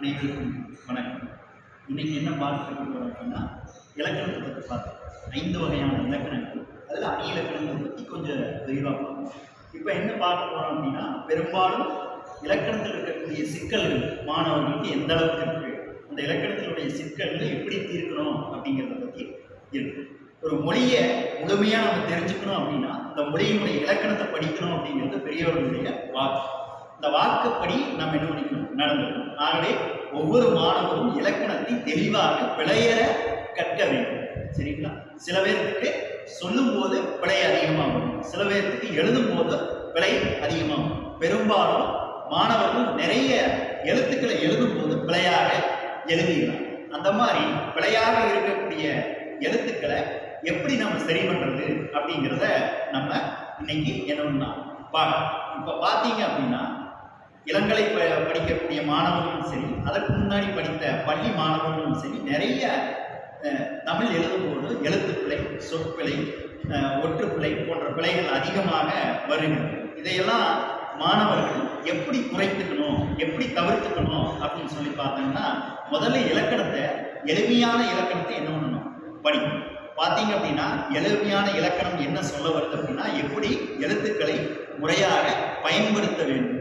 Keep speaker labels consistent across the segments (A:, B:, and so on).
A: அனைவருக்கும் வணக்கம். இன்னைக்கு என்ன பார்த்துட்டு போகிறோம் அப்படின்னா, இலக்கணத்தை பற்றி பார்த்தோம். 5 வகையான இலக்கணங்கள், அதில் அணி இலக்கணங்களை பற்றி கொஞ்சம் விரிவாக பார்ப்போம். இப்போ என்ன பார்க்க போகிறோம் அப்படின்னா, பெரும்பாலும் இலக்கணத்தில் இருக்கக்கூடிய சிக்கல்கள் மாணவர்களுக்கு எந்த அளவுக்கு இருக்குது, அந்த இலக்கணத்தினுடைய சிக்கல்களை எப்படி தீர்க்கணும் அப்படிங்கிறத பற்றி இருக்கு. ஒரு மொழியை முழுமையாக நம்ம தெரிஞ்சுக்கணும் அப்படின்னா, அந்த மொழியினுடைய இலக்கணத்தை படிக்கணும் அப்படிங்கிறது பெரியவர்களுடைய வாக்கு. இந்த வாக்குப்படி நம்ம என்ன பண்ணிக்கணும், நடந்துக்கணும். ஆகவே ஒவ்வொரு மாணவரும் இலக்கணத்தை தெளிவாக பிழையற கற்க வேண்டும். சரிங்களா? சில பேருக்கு சொல்லும் போது பிழை அதிகமாகும், சில பேருக்கு எழுதும் போது பிழை அதிகமாகும். பெரும்பாலும் மாணவர்கள் நிறைய எழுத்துக்களை எழுதும் போது பிழையாக எழுதிடலாம். அந்த மாதிரி பிழையாக இருக்கக்கூடிய எழுத்துக்களை எப்படி நம்ம சரி பண்றது அப்படிங்கிறத நம்ம இன்னைக்கு என்னன்னா பார்க்கலாம். இப்போ பார்த்தீங்க அப்படின்னா, இளங்கலை படிக்கக்கூடிய மாணவர்களும் சரி, அதற்கு முன்னாடி படித்த பள்ளி மாணவர்களும் சரி, நிறைய தமிழ் எழுதும்போது எழுத்துப்பிழை, சொற்பிழை, ஒற்றுப்பிழை போன்ற பிழைகள் அதிகமாக வருகிறது. இதையெல்லாம் மாணவர்கள் எப்படி குறைத்துக்கணும், எப்படி தவிர்த்துக்கணும் அப்படின்னு சொல்லி பார்த்தோம்னா, முதல்ல இலக்கணத்தை, எளிமையான இலக்கணத்தை என்ன பண்ணணும், படிக்கணும். பார்த்தீங்க அப்படின்னா, எளிமையான இலக்கணம் என்ன சொல்ல வருது அப்படின்னா, எப்படி எழுத்துக்களை முறையாக பயன்படுத்த வேண்டும்,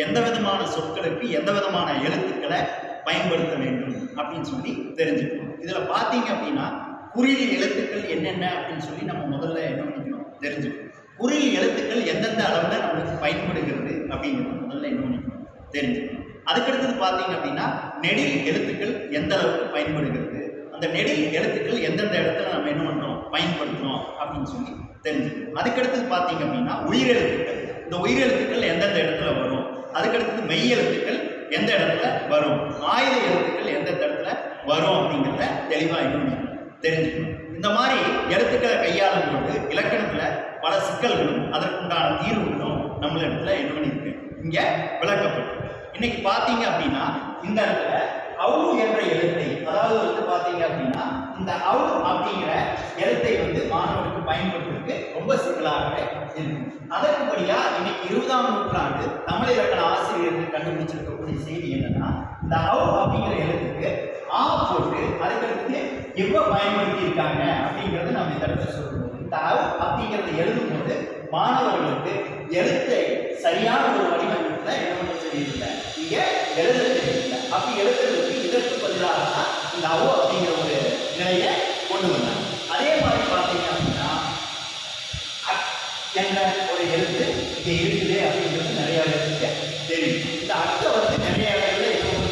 A: எந்த விதமான சொற்களுக்கு எந்த விதமான எழுத்துக்களை பயன்படுத்த வேண்டும் அப்படின்னு சொல்லி தெரிஞ்சுக்கணும். இதில் பார்த்தீங்க அப்படின்னா, குறில் எழுத்துக்கள் என்னென்ன அப்படின்னு சொல்லி நம்ம முதல்ல என்ன பண்ணிக்கணும், தெரிஞ்சுக்கணும். குறில் எழுத்துக்கள் எந்தெந்த அளவில் நம்மளுக்கு பயன்படுகிறது அப்படிங்கிறது முதல்ல என்ன பண்ணிக்கணும், தெரிஞ்சுக்கணும். அதுக்கடுத்தது பார்த்தீங்க அப்படின்னா, நெடில் எழுத்துக்கள் எந்த அளவுக்கு பயன்படுகிறது, அந்த நெடில் எழுத்துக்கள் எந்தெந்த இடத்துல நம்ம என்ன பண்ணுறோம், பயன்படுத்துகிறோம் அப்படின்னு சொல்லி தெரிஞ்சுக்கணும். அதுக்கடுத்தது பார்த்தீங்க அப்படின்னா, உயிரெழுத்துக்கள், இந்த உயிரெழுத்துக்கள் எந்தெந்த இடத்துல வரும், அதுக்கடுத்தது மெய் எழுத்துக்கள் எந்த இடத்துல வரும், ஆயுத எழுத்துக்கள் எந்தெந்த இடத்துல வரும் அப்படிங்கிறத தெளிவாக இன்னும் தெரிஞ்சுக்கணும். இந்த மாதிரி எழுத்துக்களை கையாளும் போது இலக்கணத்தில் பல சிக்கல்களும் அதற்குண்டான தீர்வுகளும் நம்மளிடத்துல என்ன பண்ணியிருக்கு, இங்கே விளக்கப்பட்டு. இன்னைக்கு பார்த்தீங்க அப்படின்னா, இந்த இடத்துல அவு என்ற எழுத்தை, அதாவது பார்த்தீங்க அப்படின்னா, இந்த அவு அப்படிங்கிற எழுத்தை மாணவருக்கு பயன்படுத்துறதுக்கு ரொம்ப சிக்கலாகவே இருக்கு. அதற்குபடியா இன்னைக்கு 20ஆம் நூற்றாண்டு தமிழ் இலக்கண ஆசிரியர்கள் கண்டுபிடிச்சிருக்கக்கூடிய செய்தி என்னன்னா, இந்த அவு அப்படிங்கிற எழுத்துக்கு ஆ போட்டு அதுக்கு எவ்வளவு பயன்படுத்தி இருக்காங்க அப்படிங்கிறது நம்ம இந்த இடத்துல சொல்லுவோம். இந்த அவு அப்படிங்கிறத எழுதும் போது மாணவர்களுக்கு எழுத்தை சரியான ஒரு வடிவமைப்புல என்ன பண்ண தெரியல, இங்க எழுத தெரியல. அப்படி எழுதுறதுக்கு இதற்கு பதிலாக இந்த அவு அப்படிங்கிற ஒரு நிலையை கொண்டு வந்தாங்க. அதே மாதிரி பார்த்தீங்க அப்படின்னா, என்ற ஒரு எழுத்து இங்கே இருக்குது அப்படிங்கிறது நிறைய இடத்துக்கு தெரியும். இந்த அர்த்தம் நிறைய இடத்துல எதுவும்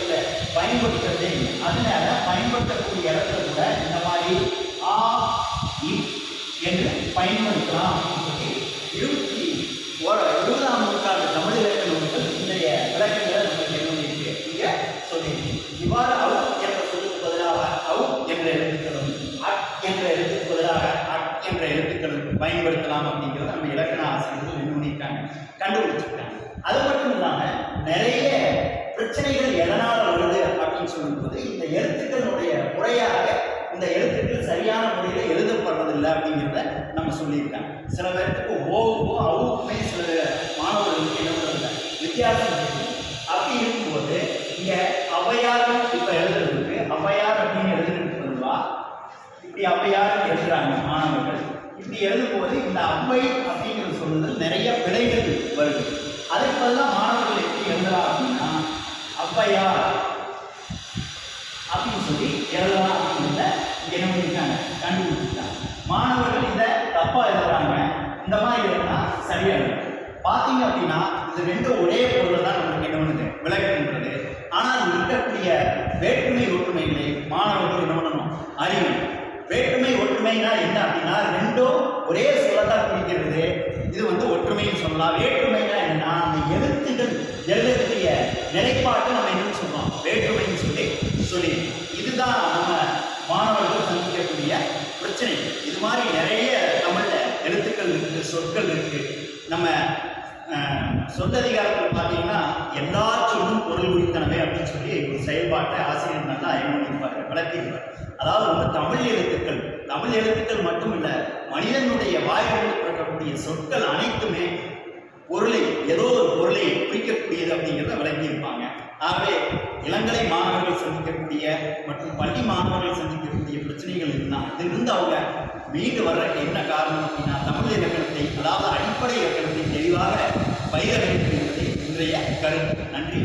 A: பயன்படுத்துறதே இல்லை. அதனால பயன்படுத்தக்கூடிய இடத்துல கூட இந்த மாதிரி ஆ இ என்று பயன்படுத்தலாம் அப்படின்னு சொல்லி 20ஆம் நூற்றாண்டு தமிழ் இலக்கண நூல்கள் இன்றைய விளக்கங்களை நமக்கு என்ன இருக்கு, இங்கே சொல்லியிருக்கு. இவ்வாறு அவு என்ற சொல்லுக்கு பதிலாக அவு என்ற எழுத்துக்களும், அட் என்ற எழுத்துக்கு பதிலாக அட் என்ற எழுத்துக்களும் பயன்படுத்தலாம் அப்படிங்கிறத நம்ம இலக்கண ஆசிரியர்கள் என்ன பண்ணியிருக்காங்க, கண்டுபிடிச்சிருக்காங்க. அது மட்டும் இல்லாமல் நிறைய பிரச்சனைகள் எதனால் வருது அப்படின்னு சொல்லும்போது, இந்த எழுத்துக்களுடைய முறையாக இந்த எழுத்துக்கள் சரியான முறையில் எழுதப்படுறதில்லை அப்படிங்கிறத நம்ம சொல்லியிருக்காங்க. சில பேருக்கு ஓவுக்கும் அவுக்குமே சில மாணவர்களுக்கு என்ன பண்ணுறதில்ல, வித்தியாசம் இருக்குது. அப்படி இருக்கும்போது இங்கே ஔவையார் இப்போ எழுதுறதுக்கு ஔவையார் அப்படின்னு எழுதுறதுக்கு பொதுவாக இப்படி ஔவையார் எழுதுறாங்க மாணவர்கள். இப்படி எழுதும்போது இந்த அவ்வை அப்படிங்கிறது சொல்லுதல் நிறைய பிழைகள் வருது. அதுக்கு பதிலாக மாணவர்கள் எப்படி எழுதலாம் அப்படின்னா, ஔவையார் அப்படின்னு சொல்லி எழுதலாம் அப்படிங்கிறத இங்கே என்ன பண்ணியிருக்காங்க, கண்டுபிடிச்சிருக்காங்க. மாணவர்கள் இதை தப்பாக எழுதுறாங்க, இந்த மாதிரி எழுதுனா சரியாக இருக்கும். பார்த்தீங்க அப்படின்னா, இது ரெண்டும் ஒரே பொருள் தான் நமக்கு என்ன பண்ணுது, விளக்குன்றது. ஆனால் இது இருக்கக்கூடிய வேற்றுமை ஒற்றுமைகளை மாணவர்கள் என்ன பண்ணணும், அறியணும். வேற்றுமை ஒற்றுமைனா என்ன அப்படின்னா, ரெண்டும் ஒரே சொல்லத்தான் குறிக்கிறது. இது ஒற்றுமைன்னு சொல்லலாம். வேற்றுமைனா என்னன்னா, அந்த எழுத்துக்கள் எழுதக்கூடிய நிலைப்பாட்டை நம்ம என்னன்னு சொல்றோம், வேற்றுமைன்னு சொல்லி இதுதான் நம்ம மாணவர்கள் சந்திக்கக்கூடிய பிரச்சனை. இது மாதிரி நிறைய தமிழ்ல எழுத்துக்கள் இருக்கு, சொற்கள் இருக்கு. நம்ம சொந்ததிகாரத்தில் பார்த்தீங்கன்னா, எல்லா சொல்லும் பொருள் குறித்தனவே அப்படின்னு சொல்லி ஒரு செயல்பாட்டை ஆசிரியர் நல்லா விளக்கியிருப்பார். அதாவது தமிழ் எழுத்துக்கள் மட்டும் இல்லை, மனிதனுடைய வாயிலிருந்து பிறக்கக்கூடிய சொற்கள் அனைத்துமே பொருளை ஏதோ ஒரு பொருளை குறிக்கக்கூடியது அப்படிங்கிறத விளங்கியிருப்பாங்க. ஆகவே இளங்கலை மாணவர்கள் சந்திக்கக்கூடிய மற்றும் பள்ளி மாணவர்கள் சந்திக்கக்கூடிய பிரச்சனைகள் இருந்தால் இதிலிருந்து அவங்க மீண்டு வர்றதுக்கு என்ன காரணம் அப்படின்னா தமிழ் இலக்கணத்தை, அதாவது அடிப்படை இலக்கணத்தை தெளிவாக பயிர வேண்டும் என்பதே இன்றைய கருத்து. நன்றி.